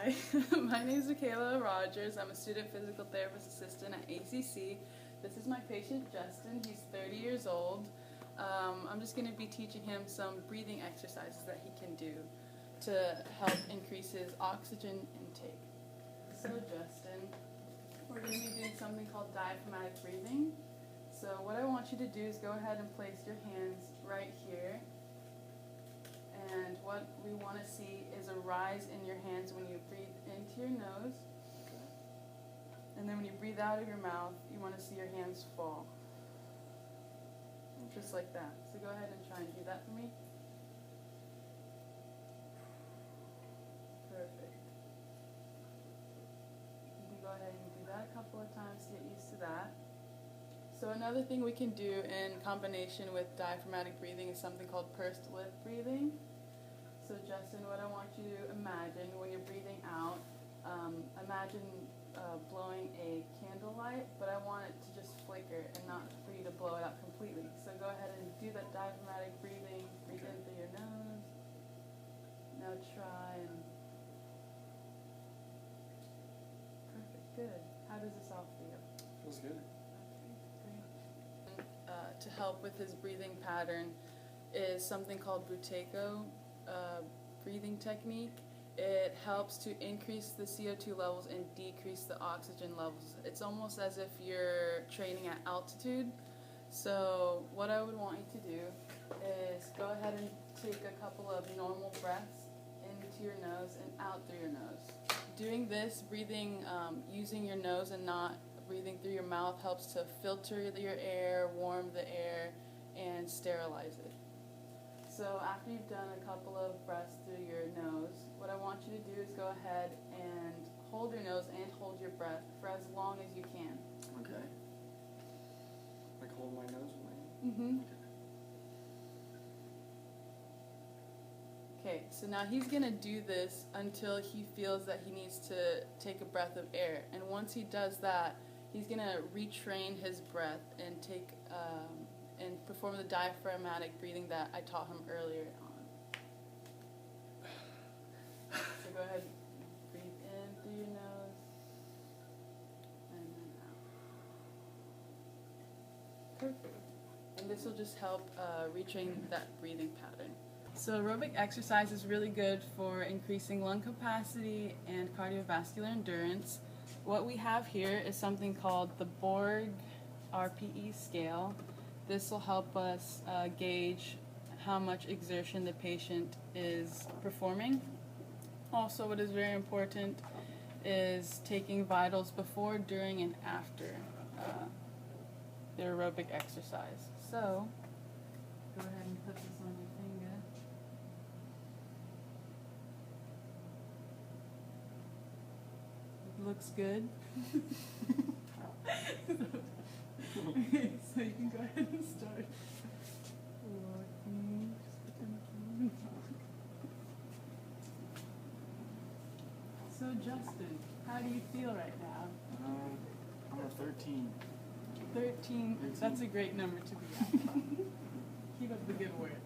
Hi, my name is Michaela Rogers. I'm a student physical therapist assistant at ACC. This is my patient Justin. He's 30 years old. I'm just going to be teaching him some breathing exercises that he can do to help increase his oxygen intake. So Justin, we're going to be doing something called diaphragmatic breathing. So what I want you to do is go ahead and place your hands right here. And what we want to see is a rise in your hands when you breathe into your nose. And then when you breathe out of your mouth, you want to see your hands fall. Just like that. So go ahead and try and do that for me. Perfect. You can go ahead and do that a couple of times to get used to that. So another thing we can do in combination with diaphragmatic breathing is something called pursed lip breathing. So Justin, what I want you to imagine when you're breathing out, imagine blowing a candlelight, but I want it to just flicker and not for you to blow it out completely. So go ahead and do that diaphragmatic breathing. Breathe in through your nose. Now try and... Perfect, good. How does this all feel? Feels good. Okay, great. To help with his breathing pattern is something called Buteyko breathing technique. It helps to increase the CO2 levels and decrease the oxygen levels. It's almost as if you're training at altitude. So what I would want you to do is go ahead and take a couple of normal breaths into your nose and out through your nose. Doing this, breathing using your nose and not breathing through your mouth helps to filter your air, warm the air, and sterilize it. So after you've done a couple of breaths through your nose, what I want you to do is go ahead and hold your nose and hold your breath for as long as you can. Okay. Like hold my nose with my hand? Mm-hmm. Okay, so now he's going to do this until he feels that he needs to take a breath of air. And once he does that, he's going to retrain his breath and take and perform the diaphragmatic breathing that I taught him earlier on. So go ahead, breathe in through your nose, and then out. Perfect. And this will just help retrain that breathing pattern. So aerobic exercise is really good for increasing lung capacity and cardiovascular endurance. What we have here is something called the Borg RPE scale. This will help us gauge how much exertion the patient is performing. Also, what is very important is taking vitals before, during, and after the aerobic exercise. So, go ahead and put this on your finger. Looks good. Okay, so you can go ahead and start walking. So Justin, how do you feel right now? I'm a 13. 13, that's a great number to be at. Keep up the good work.